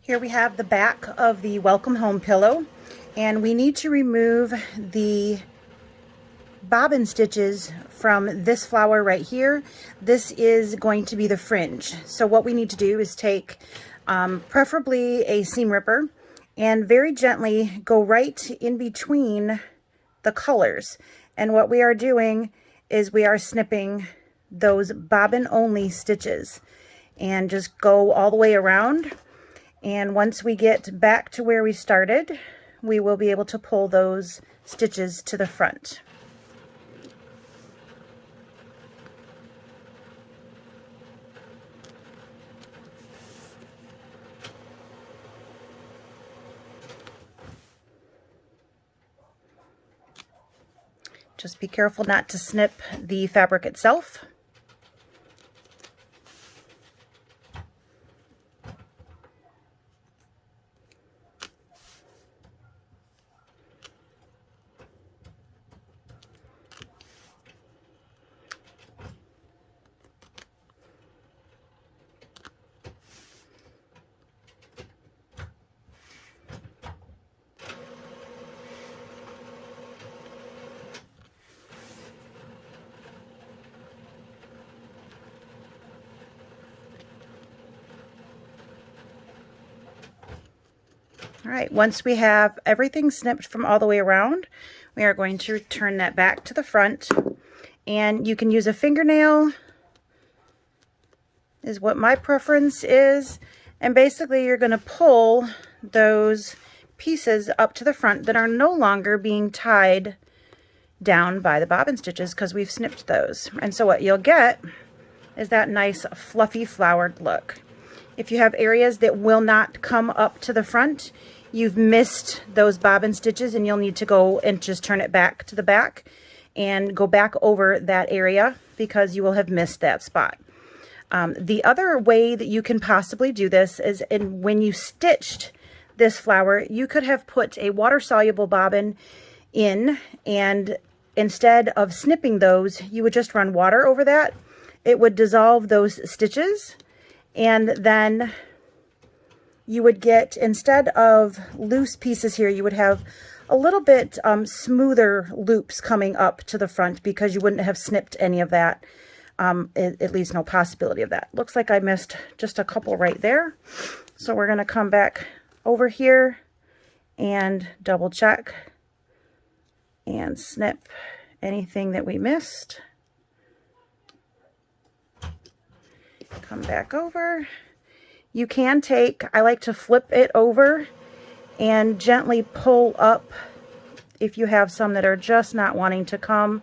Here we have the back of the welcome home pillow, and we need to remove the bobbin stitches from this flower right here. This is going to be the fringe. So what we need to do is take preferably a seam ripper and very gently go right in between the colors. And what we are doing is we are snipping those bobbin only stitches and just go all the way around. And once we get back to where we started, we will be able to pull those stitches to the front. Just be careful not to snip the fabric itself. All right, once we have everything snipped from all the way around, we are going to turn that back to the front. And you can use a fingernail, is what my preference is. And basically you're going to pull those pieces up to the front that are no longer being tied down by the bobbin stitches because we've snipped those. And so what you'll get is that nice fluffy flowered look. If you have areas that will not come up to the front, you've missed those bobbin stitches and you'll need to go and just turn it back to the back and go back over that area because you will have missed that spot. The other way that you can possibly do this is when you stitched this flower, you could have put a water-soluble bobbin in, and instead of snipping those, you would just run water over that. It would dissolve those stitches, and then you would get, instead of loose pieces here, you would have a little bit smoother loops coming up to the front because you wouldn't have snipped any of that. At least no possibility of that. Looks like I missed just a couple right there. So we're going to come back over here and double check and snip anything that we missed. Come back over. You can take, I like to flip it over and gently pull up if you have some that are just not wanting to come,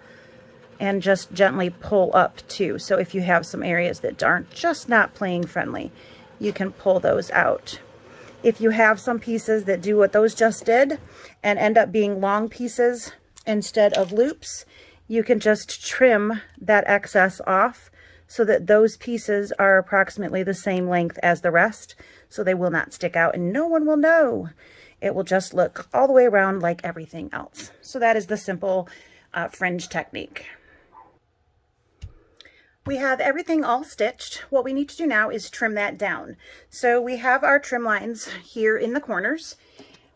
and just gently pull up too. So if you have some areas that aren't just not playing friendly, you can pull those out. If you have some pieces that do what those just did and end up being long pieces instead of loops, you can just trim that excess off so that those pieces are approximately the same length as the rest, so they will not stick out and no one will know. It will just look all the way around like everything else. So that is the simple fringe technique. We have everything all stitched. What we need to do now is trim that down. So we have our trim lines here in the corners.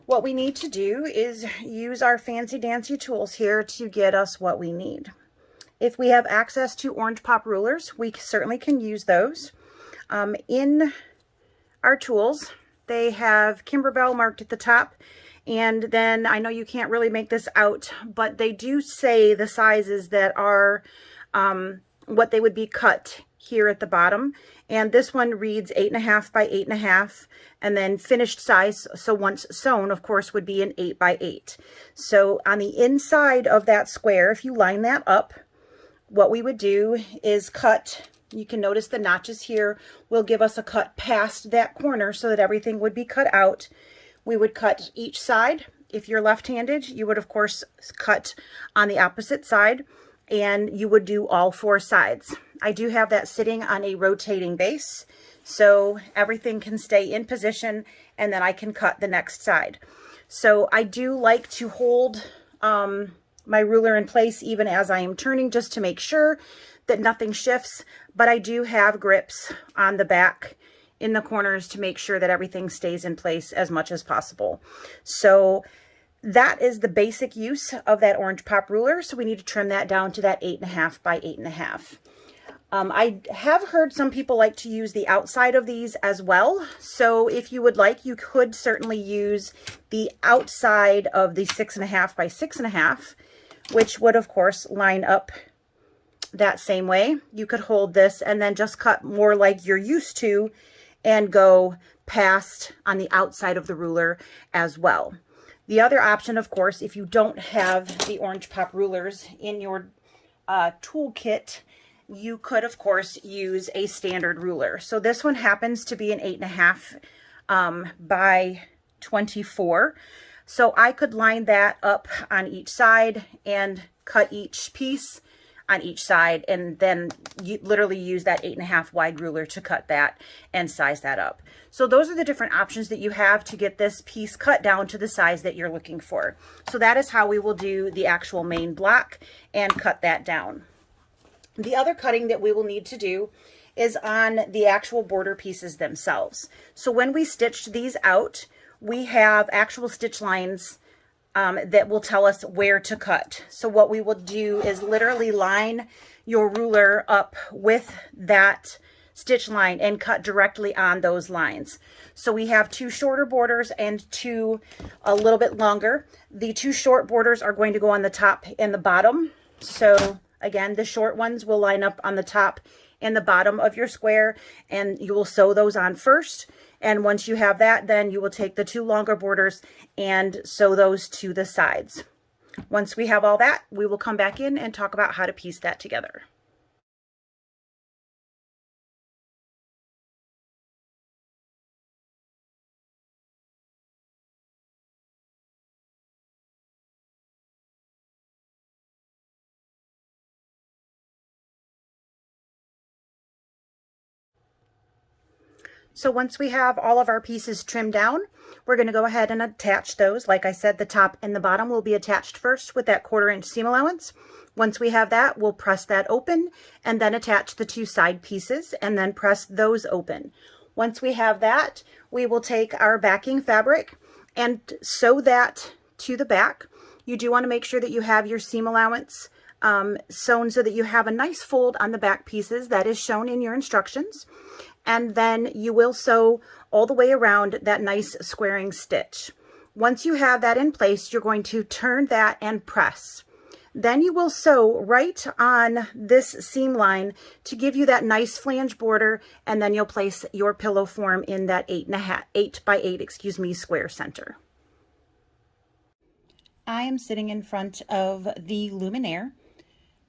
What we need to do is use our fancy dancy tools here to get us what we need. If we have access to orange pop rulers, we certainly can use those. In our tools, they have Kimberbell marked at the top, and then I know you can't really make this out, but they do say the sizes that are what they would be cut here at the bottom. And this one reads 8.5 by 8.5, and then finished size, so once sewn, of course, would be an 8 by 8. So on the inside of that square, if you line that up, what we would do is cut. You can notice the notches here will give us a cut past that corner so that everything would be cut out. We would cut each side. If you're left-handed, you would of course cut on the opposite side, and you would do all 4 sides. I do have that sitting on a rotating base, so everything can stay in position, and then I can cut the next side. So I do like to hold my ruler in place even as I am turning, just to make sure that nothing shifts, but I do have grips on the back in the corners to make sure that everything stays in place as much as possible. So that is the basic use of that orange pop ruler. So we need to trim that down to that 8.5 by 8.5. I have heard some people like to use the outside of these as well. So if you would like, you could certainly use the outside of the 6.5 by 6.5, which would of course line up that same way. You could hold this and then just cut more like you're used to and go past on the outside of the ruler as well. The other option, of course, if you don't have the orange pop rulers in your toolkit, you could, of course, use a standard ruler. So this one happens to be an 8.5 by 24. So I could line that up on each side and cut each piece on each side, and then you literally use that 8.5 wide ruler to cut that and size that up. So those are the different options that you have to get this piece cut down to the size that you're looking for. So that is how we will do the actual main block and cut that down. The other cutting that we will need to do is on the actual border pieces themselves. So when we stitched these out, we have actual stitch lines that will tell us where to cut. So what we will do is literally line your ruler up with that stitch line and cut directly on those lines. So we have two shorter borders and two a little bit longer. The two short borders are going to go on the top and the bottom. So again, the short ones will line up on the top and the bottom of your square, and you will sew those on first. And once you have that, then you will take the two longer borders and sew those to the sides. Once we have all that, we will come back in and talk about how to piece that together. So once we have all of our pieces trimmed down, we're going to go ahead and attach those. Like I said, the top and the bottom will be attached first with that 1/4 inch seam allowance. Once we have that, we'll press that open and then attach the two side pieces and then press those open. Once we have that, we will take our backing fabric and sew that to the back. You do want to make sure that you have your seam allowance sewn so that you have a nice fold on the back pieces. That is shown in your instructions. And then you will sew all the way around that nice squaring stitch. Once you have that in place, you're going to turn that and press. Then you will sew right on this seam line to give you that nice flange border, and then you'll place your pillow form in that 8 by 8 square center. I am sitting in front of the Luminaire.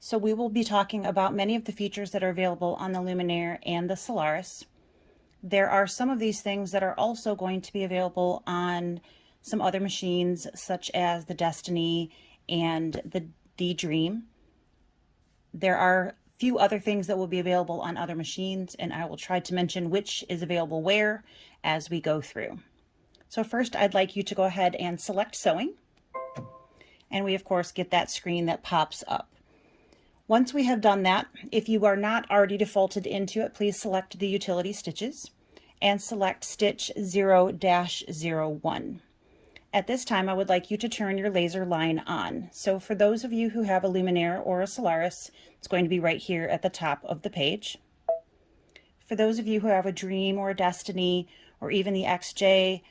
So we will be talking about many of the features that are available on the Luminaire and the Solaris. There are some of these things that are also going to be available on some other machines, such as the Destiny and the Dream. There are a few other things that will be available on other machines, and I will try to mention which is available where as we go through. So first, I'd like you to go ahead and select sewing. And we, of course, get that screen that pops up. Once we have done that, if you are not already defaulted into it, please select the utility stitches and select stitch 0-01. At this time, I would like you to turn your laser line on. So for those of you who have a Luminaire or a Solaris, it's going to be right here at the top of the page. For those of you who have a Dream or a Destiny or even the XJ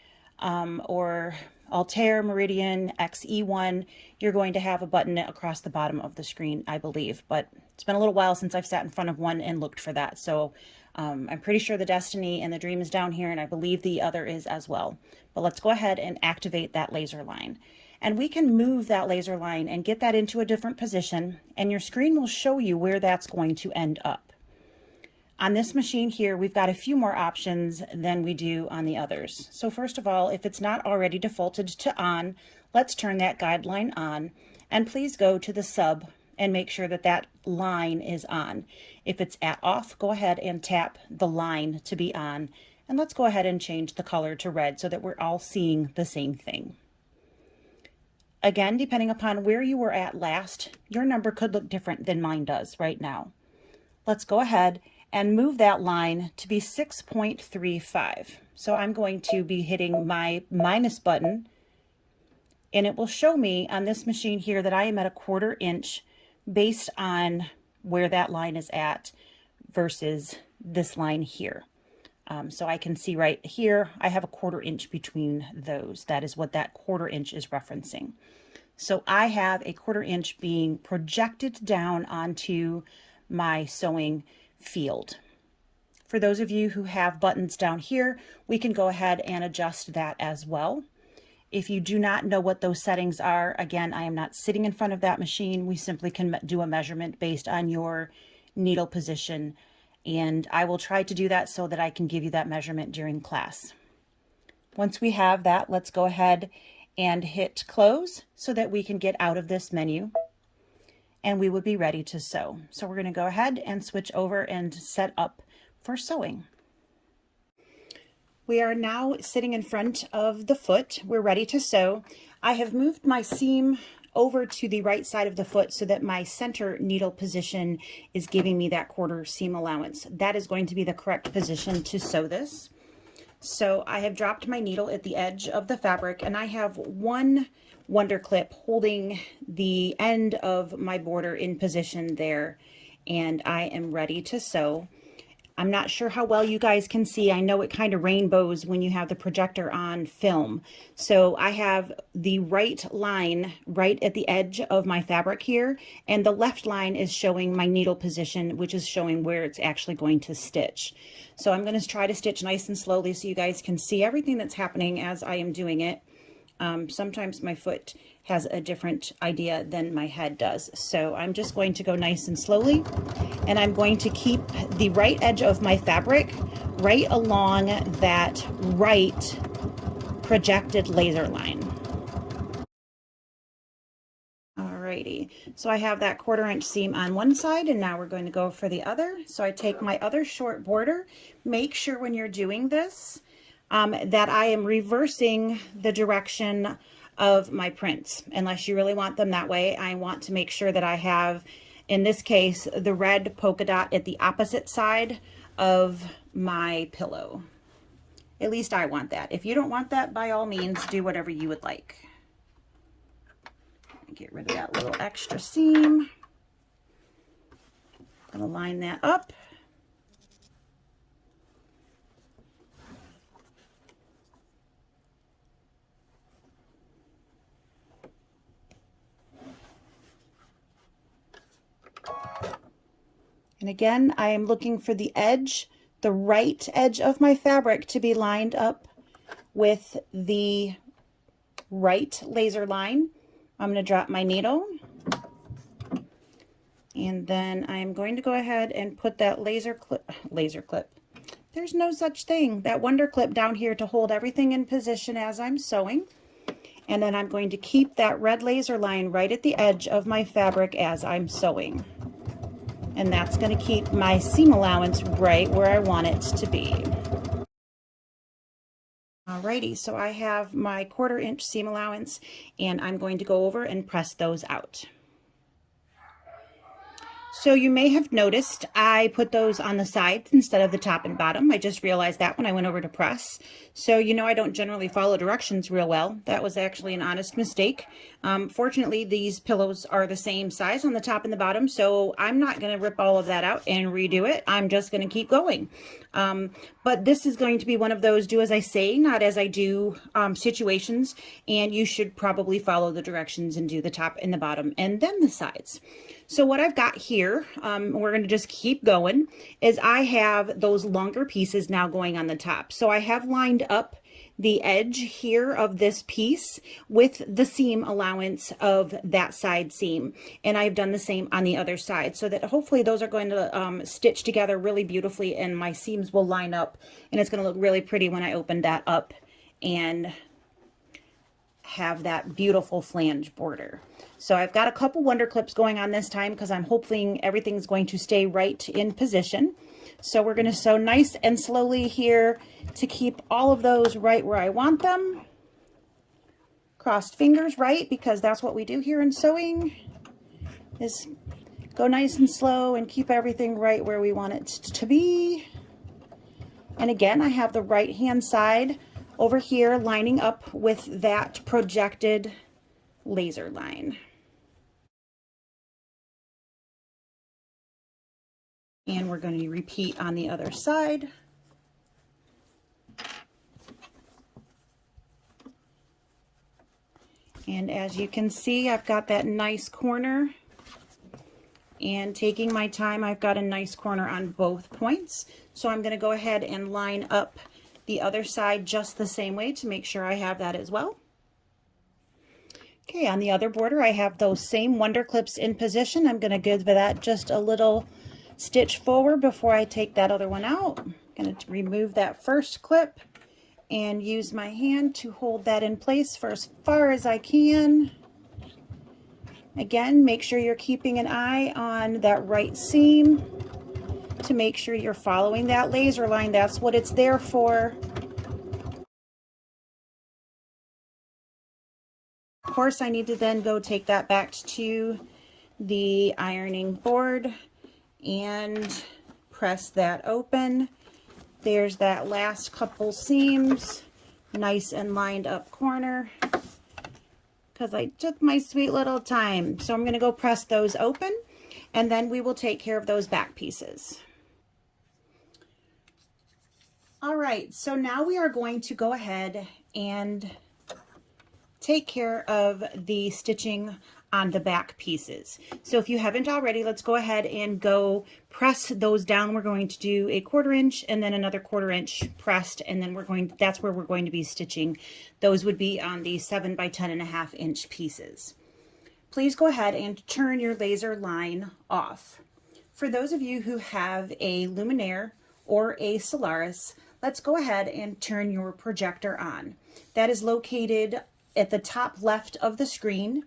or Altair, Meridian, XE1, you're going to have a button across the bottom of the screen, I believe, but it's been a little while since I've sat in front of one and looked for that. So I'm pretty sure the Destiny and the Dream is down here, and I believe the other is as well. But let's go ahead and activate that laser line. And we can move that laser line and get that into a different position, and your screen will show you where that's going to end up. On this machine here, we've got a few more options than we do on the others. So first of all, if it's not already defaulted to on, let's turn that guideline on, and please go to the sub and make sure that that line is on. If it's at off, go ahead and tap the line to be on, and let's go ahead and change the color to red so that we're all seeing the same thing. Again, depending upon where you were at last, your number could look different than mine does right now. Let's go ahead and move that line to be 6.35. So I'm going to be hitting my minus button, and it will show me on this machine here that I am at a 1/4 inch based on where that line is at versus this line here. So I can see right here, I have a 1/4 inch between those. That is what that 1/4 inch is referencing. So I have a 1/4 inch being projected down onto my sewing field. For those of you who have buttons down here, we can go ahead and adjust that as well. If you do not know what those settings are, again, I am not sitting in front of that machine. We simply can do a measurement based on your needle position, and I will try to do that so that I can give you that measurement during class. Once we have that, let's go ahead and hit close so that we can get out of this menu, and we would be ready to sew. So we're going to go ahead and switch over and set up for sewing. We are now sitting in front of the foot. We're ready to sew. I have moved my seam over to the right side of the foot so that my center needle position is giving me that 1/4 seam allowance. That is going to be the correct position to sew this. So I have dropped my needle at the edge of the fabric, and I have one wonder clip holding the end of my border in position there, and I am ready to sew. I'm not sure how well you guys can see. I know it kind of rainbows when you have the projector on film. So I have the right line right at the edge of my fabric here, and the left line is showing my needle position, which is showing where it's actually going to stitch. So I'm going to try to stitch nice and slowly so you guys can see everything that's happening as I am doing it. Sometimes my foot has a different idea than my head does. So I'm just going to go nice and slowly, and I'm going to keep the right edge of my fabric right along that right projected laser line. Alrighty, so I have that 1/4 inch seam on one side, and now we're going to go for the other. So I take my other short border. Make sure when you're doing this that I am reversing the direction of my prints, unless you really want them that way. I want to make sure that I have, in this case, the red polka dot at the opposite side of my pillow. At least I want that. If you don't want that, by all means, do whatever you would like. Get rid of that little extra seam. I'm going to line that up. And again, I am looking for the edge, the right edge of my fabric to be lined up with the right laser line. I'm going to drop my needle, and then I'm going to go ahead and put that laser clip. There's no such thing. That wonder clip down here to hold everything in position as I'm sewing. And then I'm going to keep that red laser line right at the edge of my fabric as I'm sewing. And that's going to keep my seam allowance right where I want it to be. Alrighty, so I have my 1/4 inch seam allowance, and I'm going to go over and press those out. So you may have noticed I put those on the sides instead of the top and bottom. I just realized that when I went over to press. So you know I don't generally follow directions real well. That was actually an honest mistake. Fortunately, these pillows are the same size on the top and the bottom, so I'm not going to rip all of that out and redo it. I'm just going to keep going. But this is going to be one of those do as I say, not as I do situations, and you should probably follow the directions and do the top and the bottom and then the sides. So what I've got here, we're going to just keep going, is I have those longer pieces now going on the top. So I have lined up the edge here of this piece with the seam allowance of that side seam, and I've done the same on the other side, so that hopefully those are going to stitch together really beautifully, and my seams will line up, and it's going to look really pretty when I open that up and have that beautiful flange border. So I've got a couple wonder clips going on this time because I'm hoping everything's going to stay right in position. So we're going to sew nice and slowly here to keep all of those right where I want them. Crossed fingers, right? Because that's what we do here in sewing, is Go nice and slow and keep everything right where we want it to be. And again, I have the right hand side over here lining up with that projected laser line. And we're going to repeat on the other side. And as you can see, I've got that nice corner. And taking my time, I've got a nice corner on both points. So I'm going to go ahead and line up the other side just the same way to make sure I have that as well. Okay, on the other border, I have those same Wonder Clips in position. I'm going to give that just a little stitch forward before I take that other one out. I'm going to remove that first clip and use my hand to hold that in place for as far as I can. Again, make sure you're keeping an eye on that right seam to make sure you're following that laser line. That's what it's there for. Of course, I need to then go take that back to the ironing board and press that open. There's that last couple seams, nice and lined up corner, because I took my sweet little time. So I'm going to go press those open, and then we will take care of those back pieces. All right, so now we are going to go ahead and take care of the stitching on the back pieces. So if you haven't already, let's go ahead and go press those down. We're going to do a 1/4 inch and then another 1/4 inch pressed, and then that's where we're going to be stitching. Those would be on the 7 by 10.5 inch pieces. Please go ahead and turn your laser line off. For those of you who have a Luminaire or a Solaris, let's go ahead and turn your projector on. That is located at the top left of the screen.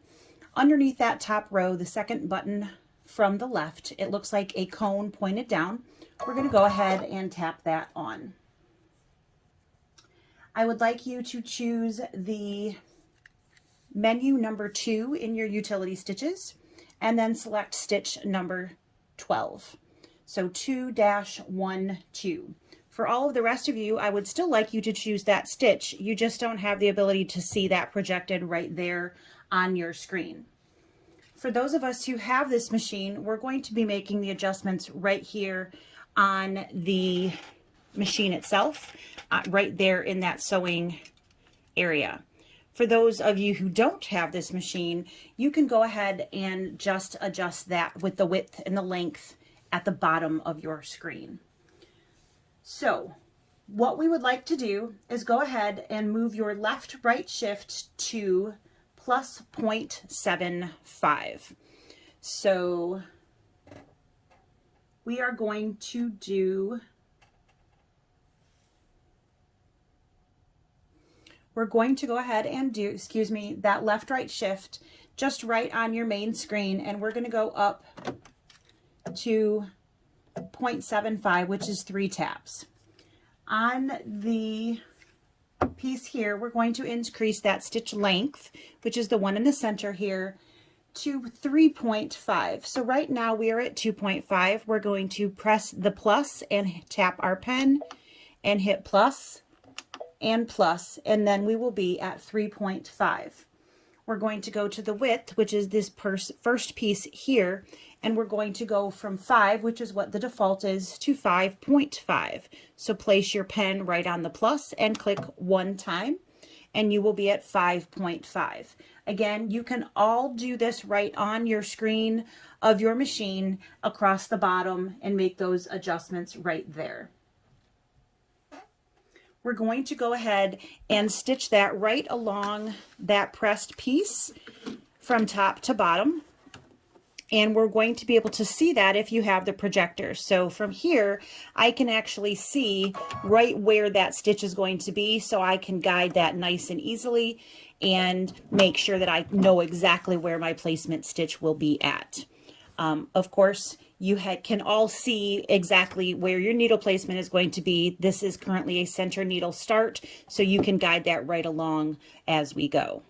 Underneath that top row, the second button from the left, it looks like a cone pointed down. We're going to go ahead and tap that on. I would like you to choose the menu number 2 in your utility stitches and then select stitch number 12. So 2-1-2. For all of the rest of you, I would still like you to choose that stitch. You just don't have the ability to see that projected right there on your screen. For those of us who have this machine, we're going to be making the adjustments right here on the machine itself, right there in that sewing area. For those of you who don't have this machine, you can go ahead and just adjust that with the width and the length at the bottom of your screen. So what we would like to do is go ahead and move your left-right shift to plus 0.75. So we are going to do, we're going to go ahead and do, that left-right shift just right on your main screen, and we're going to go up to 0.75, which is 3 taps. On the piece here, we're going to increase that stitch length, which is the one in the center here, to 3.5. So right now we are at 2.5. We're going to press the plus and tap our pen and hit plus, and then we will be at 3.5. We're going to go to the width, which is this first piece here, and we're going to go from 5, which is what the default is, to 5.5. So place your pen right on the plus and click 1 time, and you will be at 5.5. Again, you can all do this right on your screen of your machine across the bottom and make those adjustments right there. We're going to go ahead and stitch that right along that pressed piece from top to bottom. And we're going to be able to see that if you have the projector. So from here, I can actually see right where that stitch is going to be, so I can guide that nice and easily and make sure that I know exactly where my placement stitch will be at. Of course, you can all see exactly where your needle placement is going to be. This is currently a center needle start, so you can guide that right along as we go.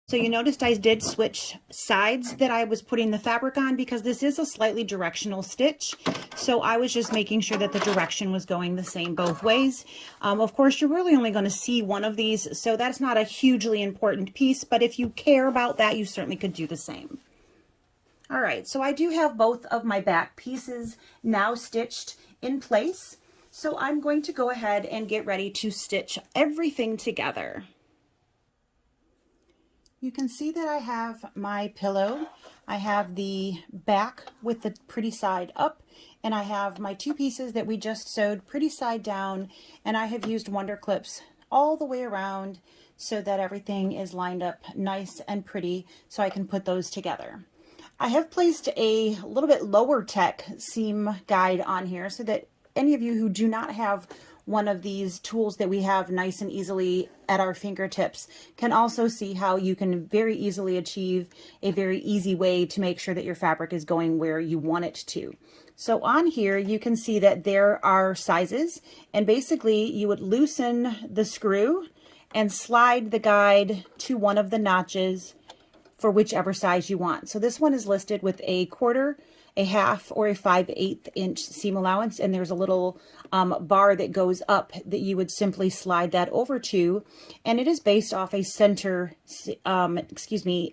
So you noticed I did switch sides that I was putting the fabric on because this is a slightly directional stitch. So I was just making sure that the direction was going the same both ways. Of course, you're really only going to see one of these, so that's not a hugely important piece, but if you care about that, you certainly could do the same. All right, so I do have both of my back pieces now stitched in place. So I'm going to go ahead and get ready to stitch everything together. You can see that I have my pillow. I have the back with the pretty side up, and I have my two pieces that we just sewed pretty side down, and I have used Wonder Clips all the way around so that everything is lined up nice and pretty so I can put those together. I have placed a little bit lower tech seam guide on here so that any of you who do not have one of these tools that we have nice and easily at our fingertips can also see how you can very easily achieve a very easy way to make sure that your fabric is going where you want it to. So on here, you can see that there are sizes, and basically you would loosen the screw and slide the guide to one of the notches for whichever size you want. So this one is listed with a 1/4, a 1/2, or a 5/8 inch seam allowance, and there's a little bar that goes up that you would simply slide that over to, and it is based off a center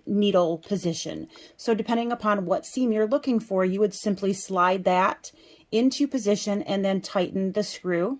needle position. So depending upon what seam you're looking for, you would simply slide that into position and then tighten the screw.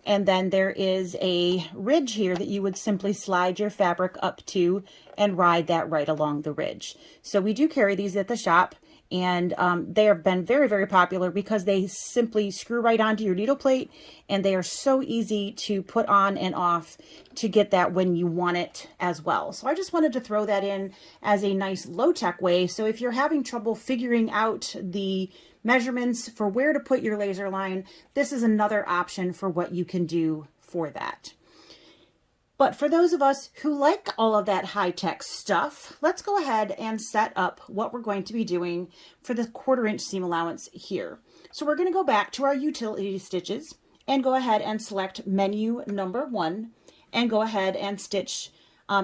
And then there is a ridge here that you would simply slide your fabric up to and ride that right along the ridge. So we do carry these at the shop, and they have been very, very popular because they simply screw right onto your needle plate, and they are so easy to put on and off to get that when you want it as well. So I just wanted to throw that in as a nice low-tech way. So if you're having trouble figuring out the measurements for where to put your laser line, this is another option for what you can do for that. But for those of us who like all of that high-tech stuff, let's go ahead and set up what we're going to be doing for the 1/4 inch seam allowance here. So we're going to go back to our utility stitches and go ahead and select menu number 1 and go ahead and stitch.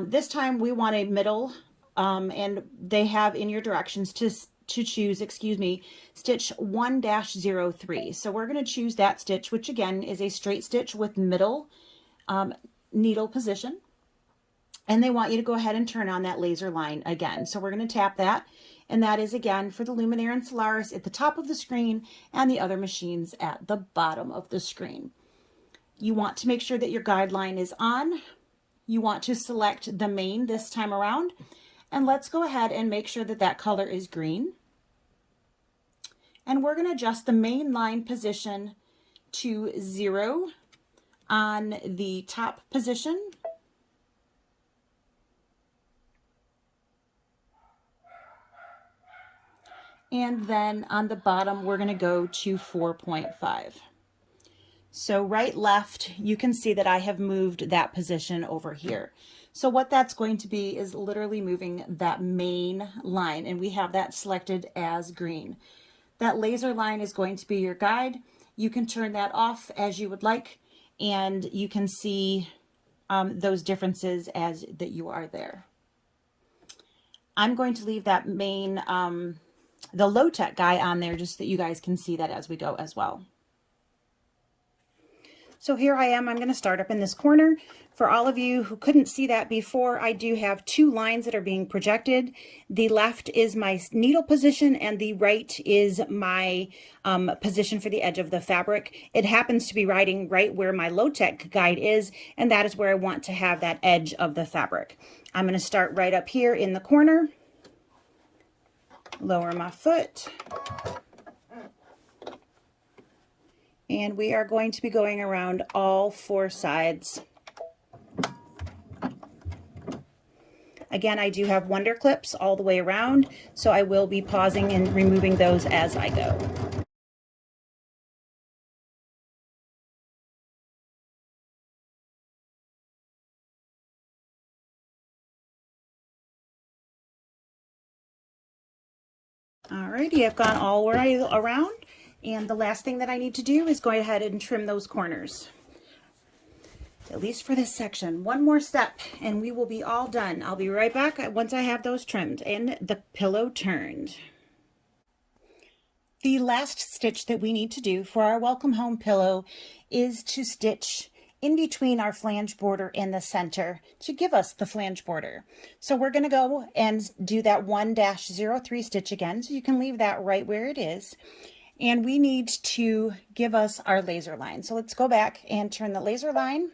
This time we want a middle, and they have in your directions to choose, stitch 1-03. So we're going to choose that stitch, which again is a straight stitch with middle needle position. And they want you to go ahead and turn on that laser line again. So we're going to tap that. And that is again for the Luminaire and Solaris at the top of the screen and the other machines at the bottom of the screen. You want to make sure that your guideline is on. You want to select the main this time around. And let's go ahead and make sure that that color is green. And we're going to adjust the main line position to 0 on the top position. And then on the bottom, we're going to go to 4.5. So right, left, you can see that I have moved that position over here. So what that's going to be is literally moving that main line, and we have that selected as green. That laser line is going to be your guide. You can turn that off as you would like, and you can see those differences as that you are there. I'm going to leave that main, the low-tech guy on there just so that you guys can see that as we go as well. So here I am, I'm going to start up in this corner. For all of you who couldn't see that before, I do have 2 lines that are being projected. The left is my needle position and the right is my position for the edge of the fabric. It happens to be riding right where my low-tech guide is, and that is where I want to have that edge of the fabric. I'm going to start right up here in the corner, lower my foot, and we are going to be going around all 4 sides. Again, I do have Wonder Clips all the way around, so I will be pausing and removing those as I go. Alrighty, I've gone all the way around, and the last thing that I need to do is go ahead and trim those corners. at least for this section. One more step and we will be all done. I'll be right back once I have those trimmed and the pillow turned. The last stitch that we need to do for our welcome home pillow is to stitch in between our flange border and the center to give us the flange border. So we're going to go and do that 1-03 stitch again, so you can leave that right where it is. And we need to give us our laser line. So let's go back and turn the laser line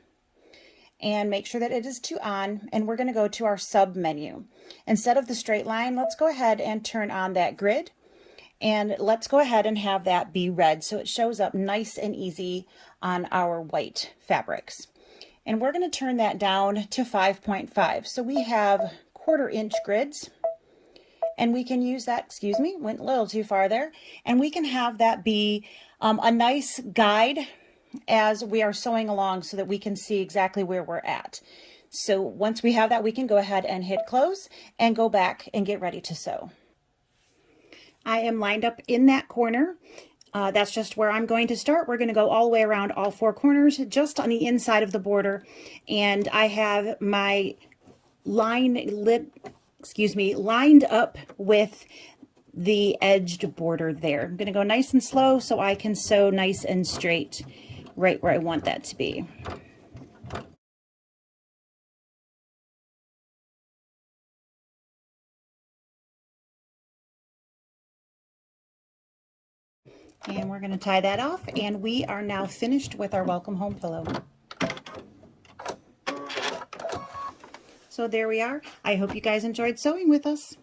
and make sure that it is to on, and we're going to go to our sub menu. Instead of the straight line, let's go ahead and turn on that grid. And let's go ahead and have that be red so it shows up nice and easy on our white fabrics. And we're going to turn that down to 5.5. So we have 1/4 inch grids, and we can use that, excuse me, went a little too far there. And we can have that be a nice guide as we are sewing along so that we can see exactly where we're at. So once we have that, we can go ahead and hit close and go back and get ready to sew. I am lined up in that corner. That's just where I'm going to start. We're going to go all the way around all 4 corners, just on the inside of the border. And I have my lined up with the edged border there. I'm going to go nice and slow so I can sew nice and straight right where I want that to be. And we're going to tie that off, and we are now finished with our welcome home pillow. So there we are. I hope you guys enjoyed sewing with us.